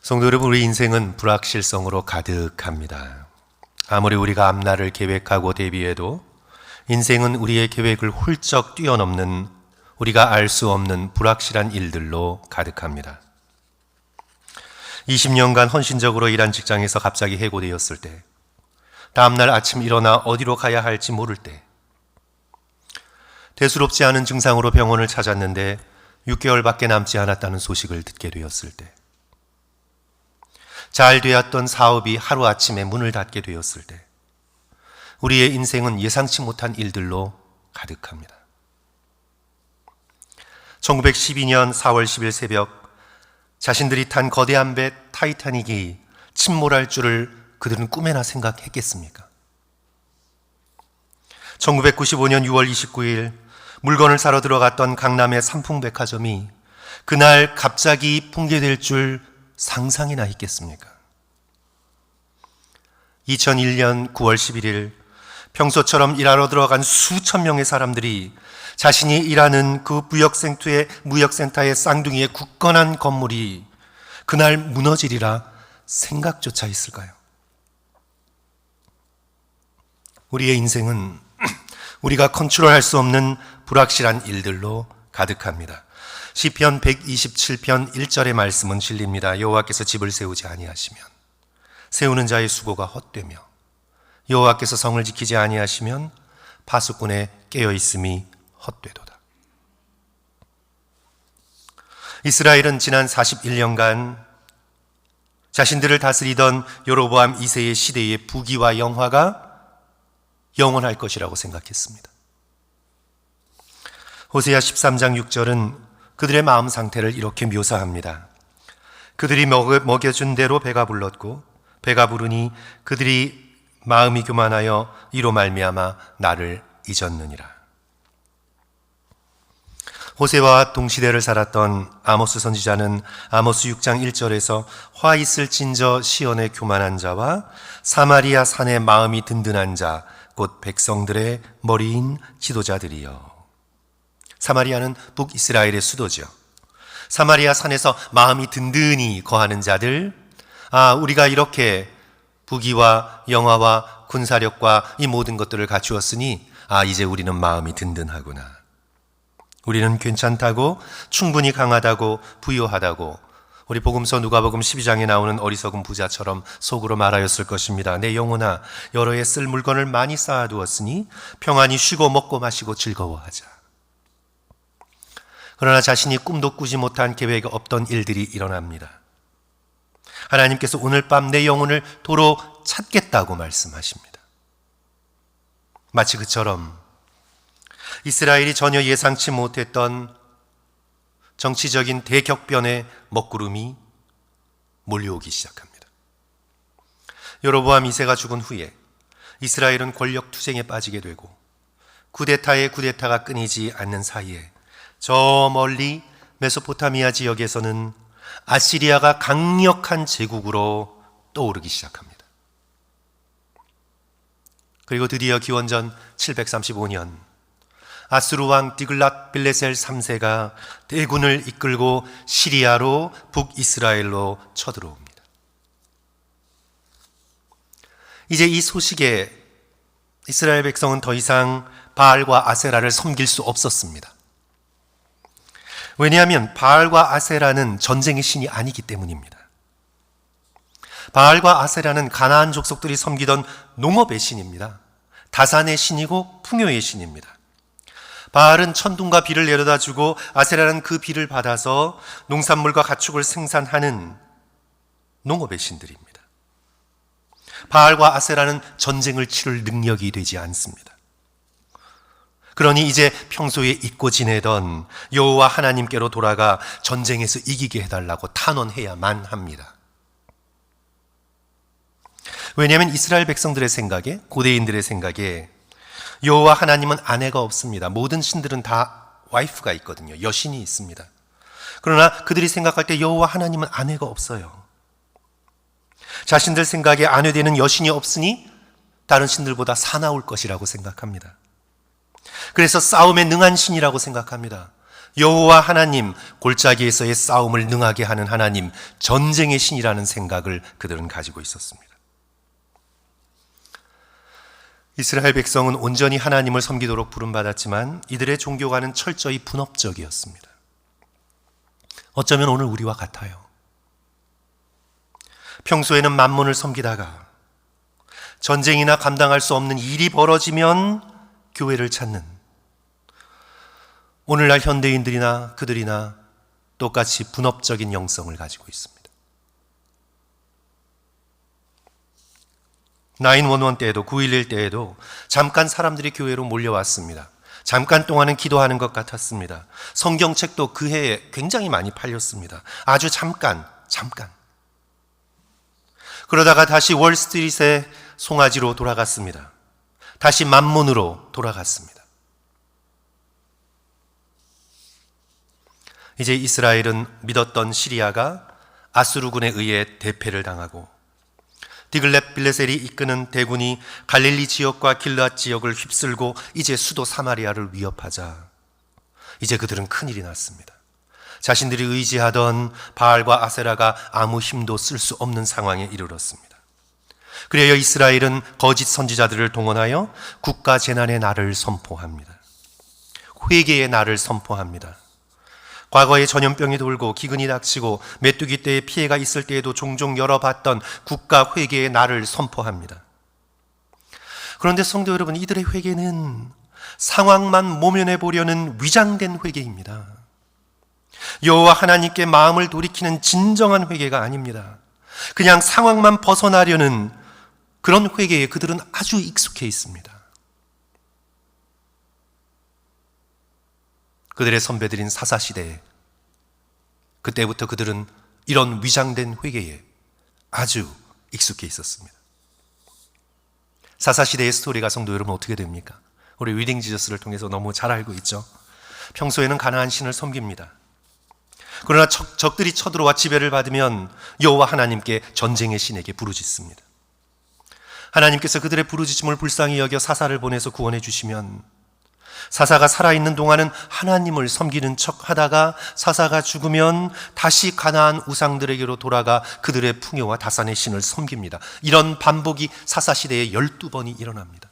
성도 여러분, 우리 인생은 불확실성으로 가득합니다. 아무리 우리가 앞날을 계획하고 대비해도 인생은 우리의 계획을 훌쩍 뛰어넘는 우리가 알 수 없는 불확실한 일들로 가득합니다. 20년간 헌신적으로 일한 직장에서 갑자기 해고되었을 때, 다음날 아침 일어나 어디로 가야 할지 모를 때, 대수롭지 않은 증상으로 병원을 찾았는데 6개월밖에 남지 않았다는 소식을 듣게 되었을 때, 잘 되었던 사업이 하루아침에 문을 닫게 되었을 때, 우리의 인생은 예상치 못한 일들로 가득합니다. 1912년 4월 10일 새벽, 자신들이 탄 거대한 배 타이타닉이 침몰할 줄을 그들은 꿈에나 생각했겠습니까? 1995년 6월 29일, 물건을 사러 들어갔던 강남의 삼풍백화점이 그날 갑자기 붕괴될 줄 상상이나 했겠습니까? 2001년 9월 11일, 평소처럼 일하러 들어간 수천 명의 사람들이 자신이 일하는 그 무역센터의 쌍둥이의 굳건한 건물이 그날 무너지리라 생각조차 했을까요? 우리의 인생은 우리가 컨트롤할 수 없는 불확실한 일들로 가득합니다. 시편 127편 1절의 말씀은 진리입니다. 여호와께서 집을 세우지 아니하시면 세우는 자의 수고가 헛되며 여호와께서 성을 지키지 아니하시면 파수꾼의 깨어있음이 헛되도다. 이스라엘은 지난 41년간 자신들을 다스리던 여로보암 2세의 시대의 부귀와 영화가 영원할 것이라고 생각했습니다. 호세아 13장 6절은 그들의 마음 상태를 이렇게 묘사합니다. 그들이 먹여준 대로 배가 불렀고 배가 부르니 그들이 마음이 교만하여 이로 말미암아 나를 잊었느니라. 호세와 동시대를 살았던 아모스 선지자는 아모스 6장 1절에서 화 있을진저 시온의 교만한 자와 사마리아 산의 마음이 든든한 자 곧 백성들의 머리인 지도자들이여. 사마리아는 북이스라엘의 수도죠. 사마리아 산에서 마음이 든든히 거하는 자들, 우리가 이렇게 부귀와 영화와 군사력과 이 모든 것들을 갖추었으니 이제 우리는 마음이 든든하구나. 우리는 괜찮다고, 충분히 강하다고, 부유하다고, 우리 복음서 누가복음 12장에 나오는 어리석은 부자처럼 속으로 말하였을 것입니다. 내 영혼아, 여러 해 쓸 물건을 많이 쌓아두었으니 평안히 쉬고 먹고 마시고 즐거워하자. 그러나 자신이 꿈도 꾸지 못한 계획이 없던 일들이 일어납니다. 하나님께서 오늘 밤 내 영혼을 도로 찾겠다고 말씀하십니다. 마치 그처럼 이스라엘이 전혀 예상치 못했던 정치적인 대격변의 먹구름이 몰려오기 시작합니다. 여로보암 2세가 죽은 후에 이스라엘은 권력 투쟁에 빠지게 되고 쿠데타의 쿠데타가 끊이지 않는 사이에 저 멀리 메소포타미아 지역에서는 아시리아가 강력한 제국으로 떠오르기 시작합니다. 그리고 드디어 기원전 735년 아수르 왕 디글랏 빌레셀 3세가 대군을 이끌고 시리아로 북이스라엘로 쳐들어옵니다. 이제 이 소식에 이스라엘 백성은 더 이상 바알과 아세라를 섬길 수 없었습니다. 왜냐하면 바알과 아세라는 전쟁의 신이 아니기 때문입니다. 바알과 아세라는 가나안 족속들이 섬기던 농업의 신입니다. 다산의 신이고 풍요의 신입니다. 바알은 천둥과 비를 내려다 주고 아세라는 그 비를 받아서 농산물과 가축을 생산하는 농업의 신들입니다. 바알과 아세라는 전쟁을 치를 능력이 되지 않습니다. 그러니 이제 평소에 잊고 지내던 여호와 하나님께로 돌아가 전쟁에서 이기게 해달라고 탄원해야만 합니다. 왜냐하면 이스라엘 백성들의 생각에, 고대인들의 생각에 여호와 하나님은 아내가 없습니다. 모든 신들은 다 와이프가 있거든요. 여신이 있습니다. 그러나 그들이 생각할 때 여호와 하나님은 아내가 없어요. 자신들 생각에 아내 되는 여신이 없으니 다른 신들보다 사나울 것이라고 생각합니다. 그래서 싸움에 능한 신이라고 생각합니다. 여호와 하나님, 골짜기에서의 싸움을 능하게 하는 하나님, 전쟁의 신이라는 생각을 그들은 가지고 있었습니다. 이스라엘 백성은 온전히 하나님을 섬기도록 부름받았지만 이들의 종교관은 철저히 분업적이었습니다. 어쩌면 오늘 우리와 같아요. 평소에는 만몬을 섬기다가 전쟁이나 감당할 수 없는 일이 벌어지면 교회를 찾는, 오늘날 현대인들이나 그들이나 똑같이 분업적인 영성을 가지고 있습니다. 911 때에도 911 때에도 잠깐 사람들이 교회로 몰려왔습니다. 잠깐 동안은 기도하는 것 같았습니다. 성경책도 그 해에 굉장히 많이 팔렸습니다. 아주 잠깐. 그러다가 다시 월스트리트의 송아지로 돌아갔습니다. 다시 만몬으로 돌아갔습니다. 이제 이스라엘은 믿었던 시리아가 아수르군에 의해 대패를 당하고 디글렛 빌레셀이 이끄는 대군이 갈릴리 지역과 길르앗 지역을 휩쓸고 이제 수도 사마리아를 위협하자 이제 그들은 큰일이 났습니다. 자신들이 의지하던 바알과 아세라가 아무 힘도 쓸 수 없는 상황에 이르렀습니다. 그래야 이스라엘은 거짓 선지자들을 동원하여 국가 재난의 날을 선포합니다. 회개의 날을 선포합니다. 과거에 전염병이 돌고 기근이 닥치고 메뚜기 때의 피해가 있을 때에도 종종 열어봤던 국가 회개의 날을 선포합니다. 그런데 성도 여러분, 이들의 회개는 상황만 모면해 보려는 위장된 회개입니다. 여호와 하나님께 마음을 돌이키는 진정한 회개가 아닙니다. 그냥 상황만 벗어나려는 그런 회개에 그들은 아주 익숙해 있습니다. 그들의 선배들인 사사시대에 그때부터 그들은 이런 위장된 회개에 아주 익숙해 있었습니다. 사사시대의 스토리가 성도 여러분 어떻게 됩니까? 우리 위딩 지저스를 통해서 너무 잘 알고 있죠. 평소에는 가나안 신을 섬깁니다. 그러나 적들이 쳐들어와 지배를 받으면 여호와 하나님께 전쟁의 신에게 부르짖습니다. 하나님께서 그들의 부르짖음을 불쌍히 여겨 사사를 보내서 구원해 주시면 사사가 살아있는 동안은 하나님을 섬기는 척 하다가 사사가 죽으면 다시 가나안 우상들에게로 돌아가 그들의 풍요와 다산의 신을 섬깁니다. 이런 반복이 사사시대에 12번이 일어납니다.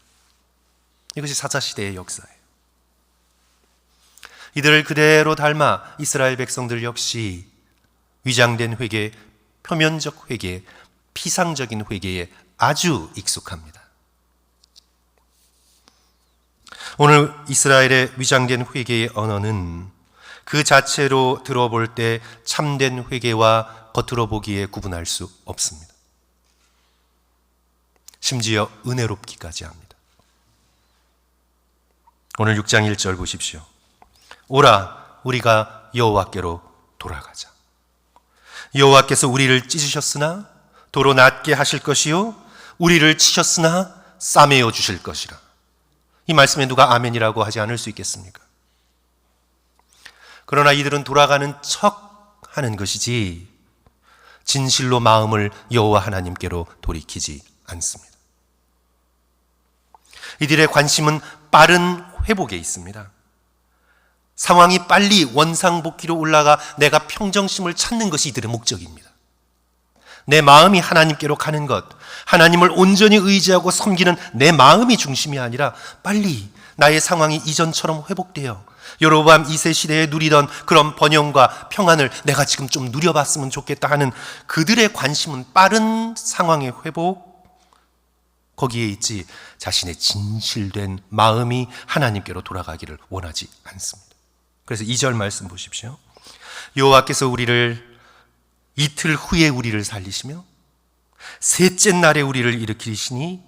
이것이 사사시대의 역사예요. 이들을 그대로 닮아 이스라엘 백성들 역시 위장된 회개, 표면적 회개, 피상적인 회개에 아주 익숙합니다. 오늘 이스라엘의 위장된 회개의 언어는 그 자체로 들어볼 때 참된 회개와 겉으로 보기에 구분할 수 없습니다. 심지어 은혜롭기까지 합니다. 오늘 6장 1절 보십시오. 오라, 우리가 여호와께로 돌아가자. 여호와께서 우리를 찢으셨으나 도로 낫게 하실 것이요 우리를 치셨으나 싸매어 주실 것이라. 이 말씀에 누가 아멘이라고 하지 않을 수 있겠습니까? 그러나 이들은 돌아가는 척 하는 것이지 진실로 마음을 여호와 하나님께로 돌이키지 않습니다. 이들의 관심은 빠른 회복에 있습니다. 상황이 빨리 원상복귀로 올라가 내가 평정심을 찾는 것이 이들의 목적입니다. 내 마음이 하나님께로 가는 것, 하나님을 온전히 의지하고 섬기는 내 마음이 중심이 아니라 빨리 나의 상황이 이전처럼 회복되어 여로보암 2세 시대에 누리던 그런 번영과 평안을 내가 지금 좀 누려봤으면 좋겠다 하는 그들의 관심은 빠른 상황의 회복, 거기에 있지 자신의 진실된 마음이 하나님께로 돌아가기를 원하지 않습니다. 그래서 2절 말씀 보십시오. 여호와께서 우리를 이틀 후에 우리를 살리시며 셋째 날에 우리를 일으키시니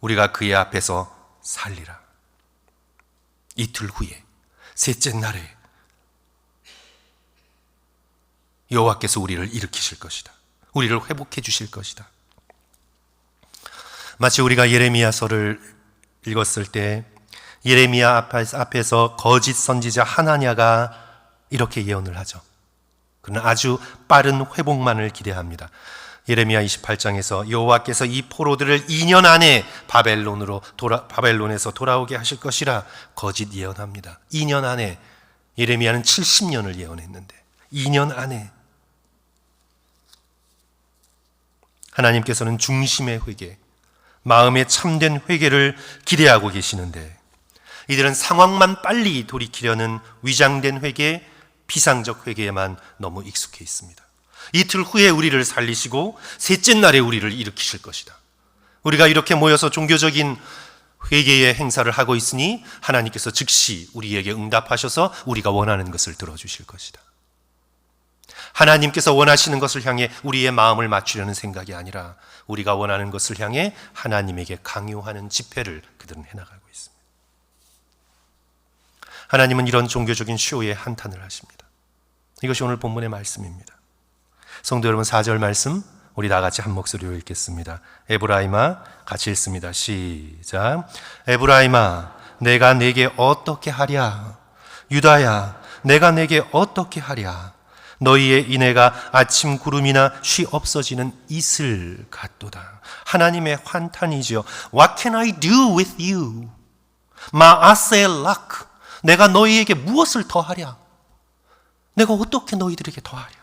우리가 그의 앞에서 살리라. 이틀 후에 셋째 날에 여호와께서 우리를 일으키실 것이다. 우리를 회복해 주실 것이다. 마치 우리가 예레미야서를 읽었을 때 예레미야 앞에서 거짓 선지자 하나냐가 이렇게 예언을 하죠. 그는 아주 빠른 회복만을 기대합니다. 예레미야 28장에서 여호와께서 이 포로들을 2년 안에 바벨론에서 돌아오게 하실 것이라 거짓 예언합니다. 2년 안에 예레미야는 70년을 예언했는데 2년 안에 하나님께서는 중심의 회개, 마음의 참된 회개를 기대하고 계시는데 이들은 상황만 빨리 돌이키려는 위장된 회개, 비상적 회개에만 너무 익숙해 있습니다. 이틀 후에 우리를 살리시고 셋째 날에 우리를 일으키실 것이다. 우리가 이렇게 모여서 종교적인 회개의 행사를 하고 있으니 하나님께서 즉시 우리에게 응답하셔서 우리가 원하는 것을 들어주실 것이다. 하나님께서 원하시는 것을 향해 우리의 마음을 맞추려는 생각이 아니라 우리가 원하는 것을 향해 하나님에게 강요하는 집회를 그들은 해나가고 있습니다. 하나님은 이런 종교적인 쇼에 한탄을 하십니다. 이것이 오늘 본문의 말씀입니다. 성도 여러분, 4절 말씀 우리 다 같이 한 목소리로 읽겠습니다. 에브라임아, 같이 읽습니다. 시작. 에브라임아, 내가 내게 어떻게 하랴? 유다야, 내가 내게 어떻게 하랴? 너희의 인애가 아침 구름이나 쉬 없어지는 이슬 같도다. 하나님의 환탄이죠. What can I do with you? 마아세 락. 내가 너희에게 무엇을 더하랴? 내가 어떻게 너희들에게 더하랴?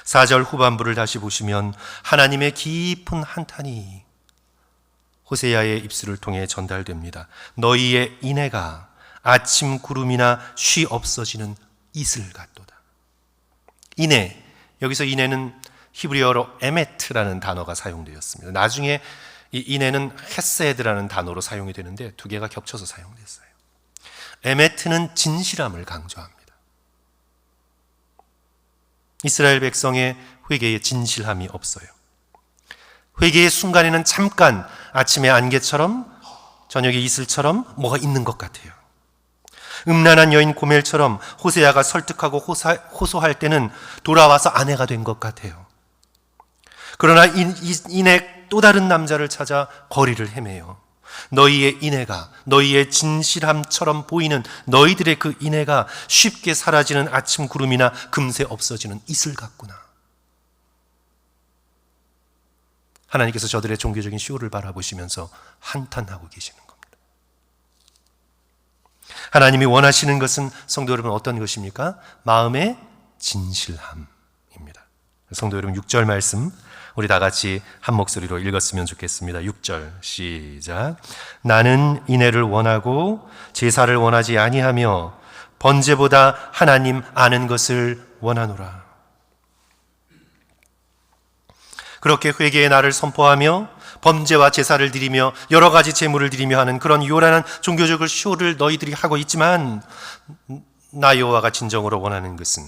4절 후반부를 다시 보시면 하나님의 깊은 한탄이 호세아의 입술을 통해 전달됩니다. 너희의 인애가 아침 구름이나 쉬 없어지는 이슬 같도다. 인애, 여기서 인애는 히브리어로 에메트라는 단어가 사용되었습니다. 나중에 이 인애는 헤세드라는 단어로 사용이 되는데 두 개가 겹쳐서 사용됐어요. 에메트는 진실함을 강조합니다. 이스라엘 백성의 회개에 진실함이 없어요. 회개의 순간에는 잠깐 아침의 안개처럼 저녁의 이슬처럼 뭐가 있는 것 같아요. 음란한 여인 고멜처럼 호세아가 설득하고 호소할 때는 돌아와서 아내가 된 것 같아요. 그러나 인애 또 다른 남자를 찾아 거리를 헤매요. 너희의 인애가, 너희의 진실함처럼 보이는 너희들의 그 인애가 쉽게 사라지는 아침 구름이나 금세 없어지는 이슬 같구나. 하나님께서 저들의 종교적인 쇼를 바라보시면서 한탄하고 계시는 겁니다. 하나님이 원하시는 것은 성도 여러분 어떤 것입니까? 마음의 진실함입니다. 성도 여러분 6절 말씀 우리 다 같이 한 목소리로 읽었으면 좋겠습니다. 6절 시작. 나는 인애를 원하고 제사를 원하지 아니하며 번제보다 하나님 아는 것을 원하노라. 그렇게 회개의 날을 선포하며 범죄와 제사를 드리며 여러 가지 제물을 드리며 하는 그런 요란한 종교적 쇼를 너희들이 하고 있지만 나 여호와가 진정으로 원하는 것은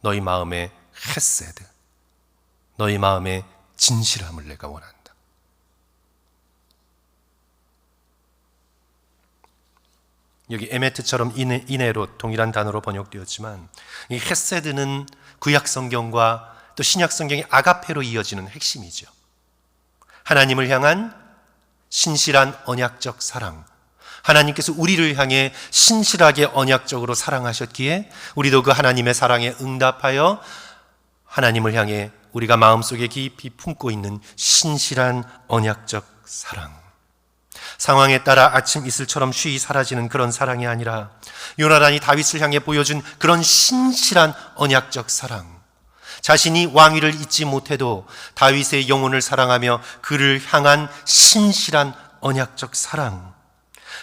너희 마음의 헤세드, 너희 마음의 진실함을 내가 원한다. 여기 에메트처럼 인애로 동일한 단어로 번역되었지만 이 헤세드는 구약 성경과 또 신약 성경의 아가페로 이어지는 핵심이죠. 하나님을 향한 신실한 언약적 사랑. 하나님께서 우리를 향해 신실하게 언약적으로 사랑하셨기에 우리도 그 하나님의 사랑에 응답하여 하나님을 향해 우리가 마음속에 깊이 품고 있는 신실한 언약적 사랑. 상황에 따라 아침 이슬처럼 쉬이 사라지는 그런 사랑이 아니라 요나단이 다윗을 향해 보여준 그런 신실한 언약적 사랑. 자신이 왕위를 잊지 못해도 다윗의 영혼을 사랑하며 그를 향한 신실한 언약적 사랑.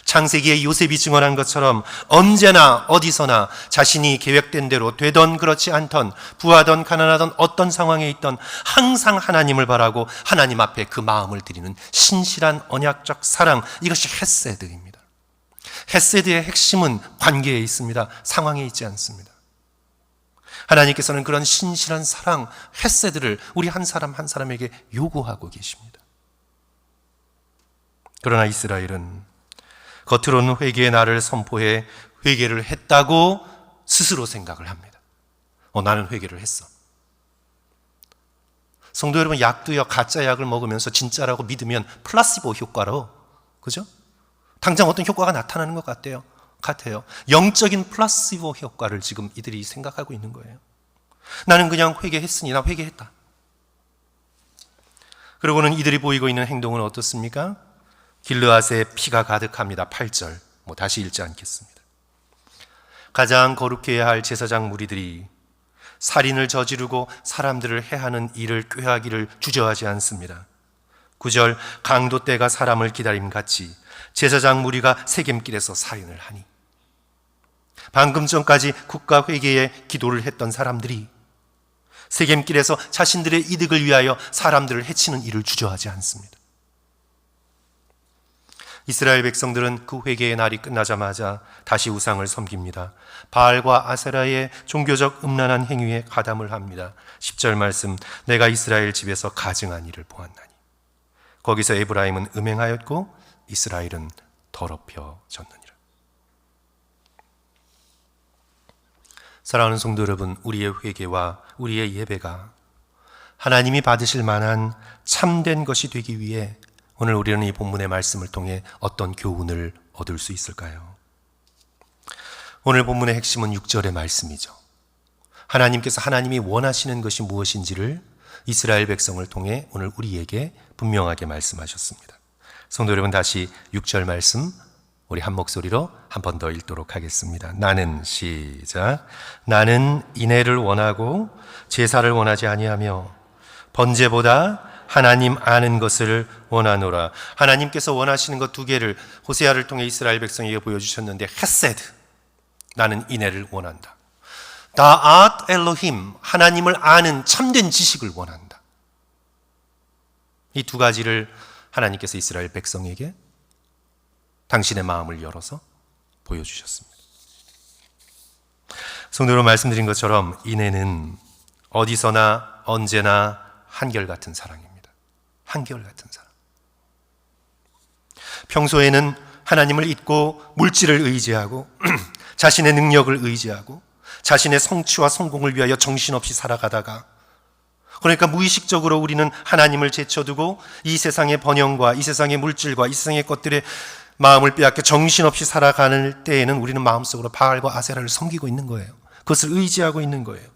창세기의 요셉이 증언한 것처럼 언제나 어디서나 자신이 계획된 대로 되던 그렇지 않던 부하던 가난하던 어떤 상황에 있던 항상 하나님을 바라고 하나님 앞에 그 마음을 드리는 신실한 언약적 사랑. 이것이 헤세드입니다. 헤세드의 핵심은 관계에 있습니다. 상황에 있지 않습니다. 하나님께서는 그런 신실한 사랑, 헤세드를 우리 한 사람 한 사람에게 요구하고 계십니다. 그러나 이스라엘은 겉으로는 회개의 날을 선포해 회개를 했다고 스스로 생각을 합니다. 나는 회개를 했어. 성도 여러분, 약도요, 가짜 약을 먹으면서 진짜라고 믿으면 플라시보 효과로, 그죠? 당장 어떤 효과가 나타나는 것 같아요. 영적인 플라시보 효과를 지금 이들이 생각하고 있는 거예요. 나는 그냥 회개했으니 나 회개했다. 그러고는 이들이 보이고 있는 행동은 어떻습니까? 길르앗에 피가 가득합니다. 8절 다시 읽지 않겠습니다. 가장 거룩해야 할 제사장 무리들이 살인을 저지르고 사람들을 해하는 일을 꾀하기를 주저하지 않습니다. 9절, 강도 때가 사람을 기다림같이 제사장 무리가 세겜길에서 살인을 하니, 방금 전까지 국가회개에 기도를 했던 사람들이 세겜길에서 자신들의 이득을 위하여 사람들을 해치는 일을 주저하지 않습니다. 이스라엘 백성들은 그 회개의 날이 끝나자마자 다시 우상을 섬깁니다. 바알과 아세라의 종교적 음란한 행위에 가담을 합니다. 10절 말씀, 내가 이스라엘 집에서 가증한 일을 보았나니. 거기서 에브라임은 음행하였고 이스라엘은 더럽혀졌느니라. 사랑하는 성도 여러분, 우리의 회개와 우리의 예배가 하나님이 받으실 만한 참된 것이 되기 위해 오늘 우리는 이 본문의 말씀을 통해 어떤 교훈을 얻을 수 있을까요? 오늘 본문의 핵심은 6절의 말씀이죠. 하나님께서 하나님이 원하시는 것이 무엇인지를 이스라엘 백성을 통해 오늘 우리에게 분명하게 말씀하셨습니다. 성도 여러분, 다시 6절 말씀 우리 한 목소리로 한 번 더 읽도록 하겠습니다. 나는, 시작. 나는 인애를 원하고 제사를 원하지 아니하며 번제보다 하나님 아는 것을 원하노라. 하나님께서 원하시는 것 두 개를 호세아를 통해 이스라엘 백성에게 보여주셨는데, 헤세드, 나는 인애를 원한다. 다앗 엘로힘, 하나님을 아는 참된 지식을 원한다. 이 두 가지를 하나님께서 이스라엘 백성에게 당신의 마음을 열어서 보여주셨습니다. 성도 여러분, 말씀드린 것처럼 인애는 어디서나 언제나 한결같은 사랑입니다. 한결같은 사랑. 평소에는 하나님을 잊고 물질을 의지하고 자신의 능력을 의지하고 자신의 성취와 성공을 위하여 정신없이 살아가다가, 그러니까 무의식적으로 우리는 하나님을 제쳐두고 이 세상의 번영과 이 세상의 물질과 이 세상의 것들에 마음을 빼앗겨 정신없이 살아가는 때에는 우리는 마음속으로 바알과 아세라를 섬기고 있는 거예요. 그것을 의지하고 있는 거예요.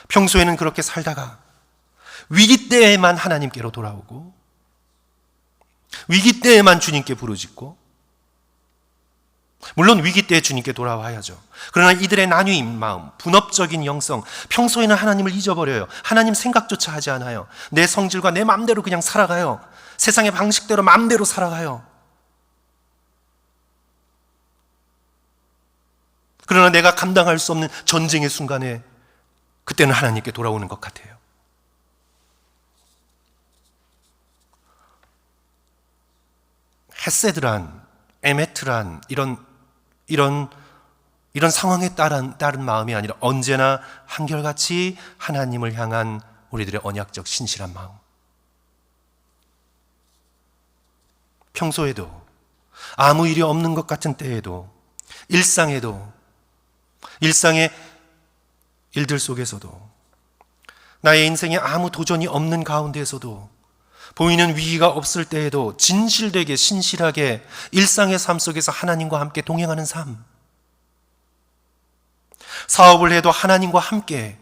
평소에는 그렇게 살다가 위기 때에만 하나님께로 돌아오고 위기 때에만 주님께 부르짖고, 물론 위기 때에 주님께 돌아와야죠. 그러나 이들의 나뉘인 마음, 분업적인 영성, 평소에는 하나님을 잊어버려요. 하나님 생각조차 하지 않아요. 내 성질과 내 마음대로 그냥 살아가요. 세상의 방식대로 마음대로 살아가요. 그러나 내가 감당할 수 없는 전쟁의 순간에 그때는 하나님께 돌아오는 것 같아요. 헤세드란, 에메트란 이런 상황에 따른 마음이 아니라 언제나 한결같이 하나님을 향한 우리들의 언약적 신실한 마음. 평소에도, 아무 일이 없는 것 같은 때에도, 일상에도, 일상의 일들 속에서도, 나의 인생에 아무 도전이 없는 가운데에서도, 보이는 위기가 없을 때에도 진실되게 신실하게 일상의 삶 속에서 하나님과 함께 동행하는 삶. 사업을 해도 하나님과 함께,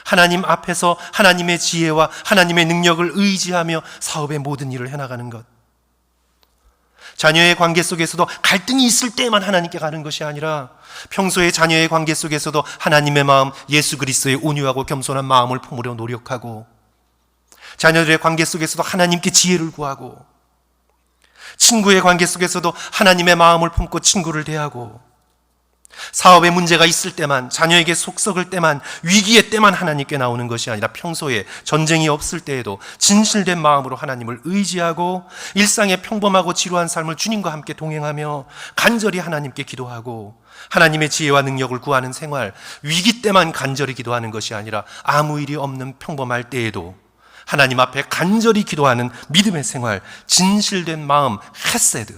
하나님 앞에서 하나님의 지혜와 하나님의 능력을 의지하며 사업의 모든 일을 해나가는 것. 자녀의 관계 속에서도 갈등이 있을 때만 하나님께 가는 것이 아니라 평소에 자녀의 관계 속에서도 하나님의 마음, 예수 그리스도의 온유하고 겸손한 마음을 품으려 노력하고, 자녀들의 관계 속에서도 하나님께 지혜를 구하고, 친구의 관계 속에서도 하나님의 마음을 품고 친구를 대하고, 사업에 문제가 있을 때만, 자녀에게 속 썩을 때만, 위기의 때만 하나님께 나오는 것이 아니라 평소에 전쟁이 없을 때에도 진실된 마음으로 하나님을 의지하고 일상의 평범하고 지루한 삶을 주님과 함께 동행하며 간절히 하나님께 기도하고 하나님의 지혜와 능력을 구하는 생활, 위기 때만 간절히 기도하는 것이 아니라 아무 일이 없는 평범할 때에도 하나님 앞에 간절히 기도하는 믿음의 생활, 진실된 마음, 헤세드,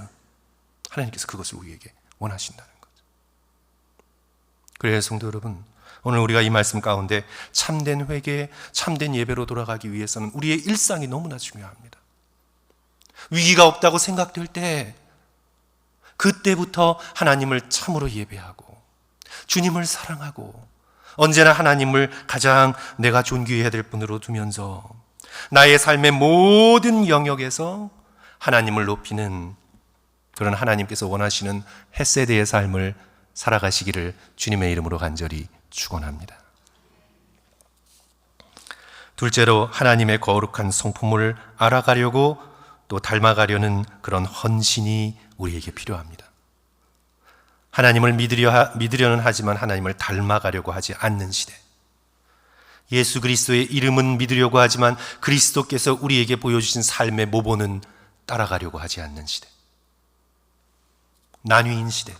하나님께서 그것을 우리에게 원하신다는 거죠. 그래서 성도 여러분, 오늘 우리가 이 말씀 가운데 참된 회개, 참된 예배로 돌아가기 위해서는 우리의 일상이 너무나 중요합니다. 위기가 없다고 생각될 때 그때부터 하나님을 참으로 예배하고 주님을 사랑하고 언제나 하나님을 가장 내가 존귀해야 될 분으로 두면서 나의 삶의 모든 영역에서 하나님을 높이는 그런 하나님께서 원하시는 헤세드의 삶을 살아가시기를 주님의 이름으로 간절히 축원합니다. 둘째로 하나님의 거룩한 성품을 알아가려고 또 닮아가려는 그런 헌신이 우리에게 필요합니다. 하나님을 믿으려는 하지만 하나님을 닮아가려고 하지 않는 시대. 예수 그리스도의 이름은 믿으려고 하지만 그리스도께서 우리에게 보여주신 삶의 모본은 따라가려고 하지 않는 시대. 난위인 시대.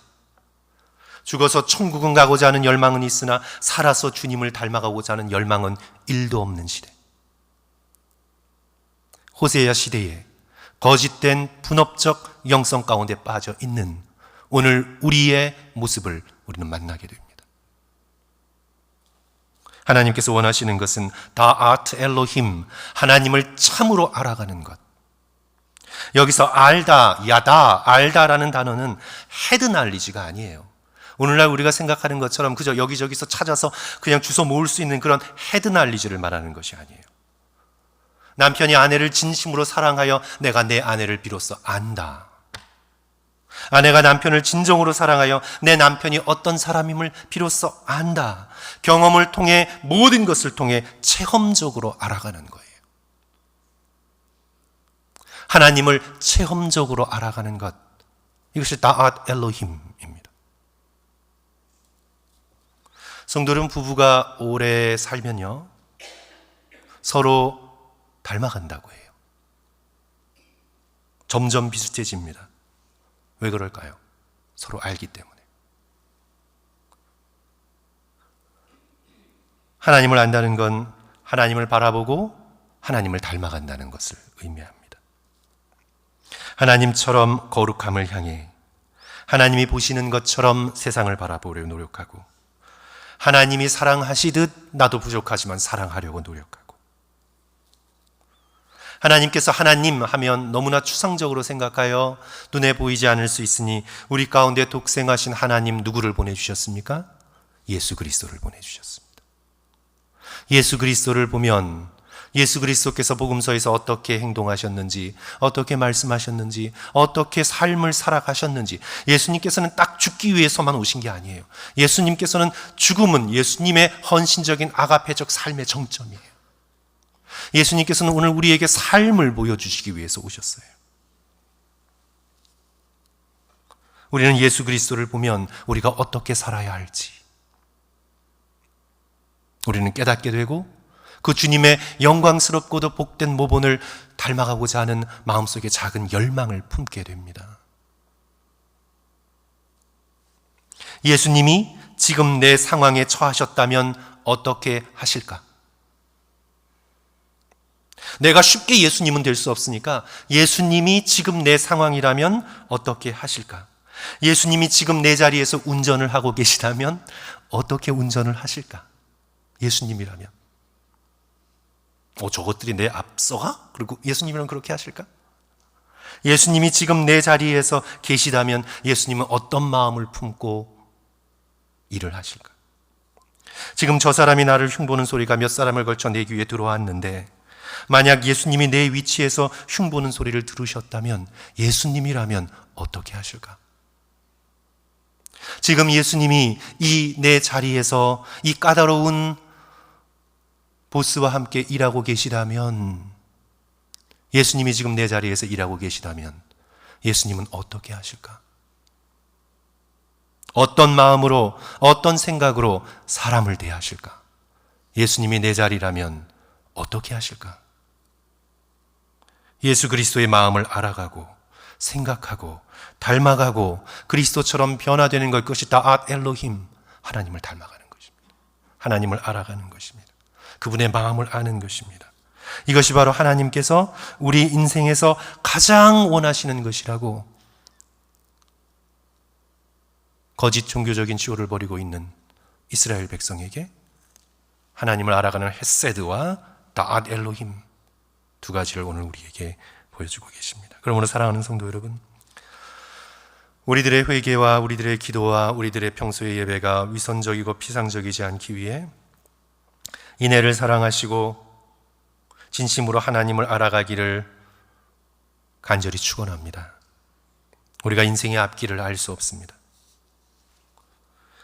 죽어서 천국은 가고자 하는 열망은 있으나 살아서 주님을 닮아가고자 하는 열망은 1도 없는 시대. 호세아 시대에 거짓된 분업적 영성 가운데 빠져 있는 오늘 우리의 모습을 우리는 만나게 됩니다. 하나님께서 원하시는 것은 다아트 엘로힘, 하나님을 참으로 알아가는 것. 여기서 알다, 야다, 알다라는 단어는 헤드 날리지가 아니에요. 오늘날 우리가 생각하는 것처럼 그저 여기저기서 찾아서 그냥 주워 모을 수 있는 그런 헤드 날리지를 말하는 것이 아니에요. 남편이 아내를 진심으로 사랑하여 내가 내 아내를 비로소 안다. 아내가 남편을 진정으로 사랑하여 내 남편이 어떤 사람임을 비로소 안다. 경험을 통해 모든 것을 통해 체험적으로 알아가는 거예요. 하나님을 체험적으로 알아가는 것. 이것이 다앗 엘로힘입니다. 성도 여러분, 부부가 오래 살면요, 서로 닮아간다고 해요. 점점 비슷해집니다. 왜 그럴까요? 서로 알기 때문에. 하나님을 안다는 건 하나님을 바라보고 하나님을 닮아간다는 것을 의미합니다. 하나님처럼 거룩함을 향해 하나님이 보시는 것처럼 세상을 바라보려 노력하고, 하나님이 사랑하시듯 나도 부족하지만 사랑하려고 노력하고, 하나님께서 하나님 하면 너무나 추상적으로 생각하여 눈에 보이지 않을 수 있으니 우리 가운데 독생하신 하나님 누구를 보내주셨습니까? 예수 그리스도를 보내주셨습니다. 예수 그리스도를 보면 예수 그리스도께서 복음서에서 어떻게 행동하셨는지, 어떻게 말씀하셨는지, 어떻게 삶을 살아가셨는지, 예수님께서는 딱 죽기 위해서만 오신 게 아니에요. 예수님께서는 죽음은 예수님의 헌신적인 아가페적 삶의 정점이에요. 예수님께서는 오늘 우리에게 삶을 보여주시기 위해서 오셨어요. 우리는 예수 그리스도를 보면 우리가 어떻게 살아야 할지 우리는 깨닫게 되고, 그 주님의 영광스럽고도 복된 모본을 닮아가고자 하는 마음속에 작은 열망을 품게 됩니다. 예수님이 지금 내 상황에 처하셨다면 어떻게 하실까? 내가 쉽게 예수님은 될 수 없으니까 예수님이 지금 내 상황이라면 어떻게 하실까? 예수님이 지금 내 자리에서 운전을 하고 계시다면 어떻게 운전을 하실까? 예수님이라면. 저것들이 내 앞서가? 그리고 예수님이랑 그렇게 하실까? 예수님이 지금 내 자리에서 계시다면 예수님은 어떤 마음을 품고 일을 하실까? 지금 저 사람이 나를 흉보는 소리가 몇 사람을 걸쳐 내 귀에 들어왔는데, 만약 예수님이 내 위치에서 흉보는 소리를 들으셨다면 예수님이라면 어떻게 하실까? 지금 예수님이 이 내 자리에서 이 까다로운 보스와 함께 일하고 계시다면, 예수님이 지금 내 자리에서 일하고 계시다면 예수님은 어떻게 하실까? 어떤 마음으로, 어떤 생각으로 사람을 대하실까? 예수님이 내 자리라면 어떻게 하실까? 예수 그리스도의 마음을 알아가고 생각하고 닮아가고 그리스도처럼 변화되는 것, 그것이 다앗 엘로힘, 하나님을 닮아가는 것입니다. 하나님을 알아가는 것입니다. 그분의 마음을 아는 것입니다. 이것이 바로 하나님께서 우리 인생에서 가장 원하시는 것이라고 거짓 종교적인 치호를 벌이고 있는 이스라엘 백성에게 하나님을 알아가는 헤세드와 다앗 엘로힘, 두 가지를 오늘 우리에게 보여주고 계십니다. 그러므로 사랑하는 성도 여러분, 우리들의 회개와 우리들의 기도와 우리들의 평소의 예배가 위선적이고 피상적이지 않기 위해 이내를 사랑하시고 진심으로 하나님을 알아가기를 간절히 축원합니다. 우리가 인생의 앞길을 알 수 없습니다.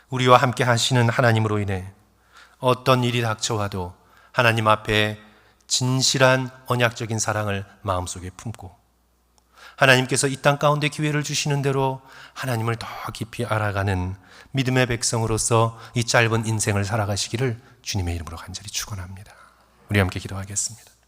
우리와 함께 하시는 하나님으로 인해 어떤 일이 닥쳐와도 하나님 앞에 진실한 언약적인 사랑을 마음속에 품고 하나님께서 이 땅 가운데 기회를 주시는 대로 하나님을 더 깊이 알아가는 믿음의 백성으로서 이 짧은 인생을 살아가시기를 주님의 이름으로 간절히 축원합니다. 우리 함께 기도하겠습니다.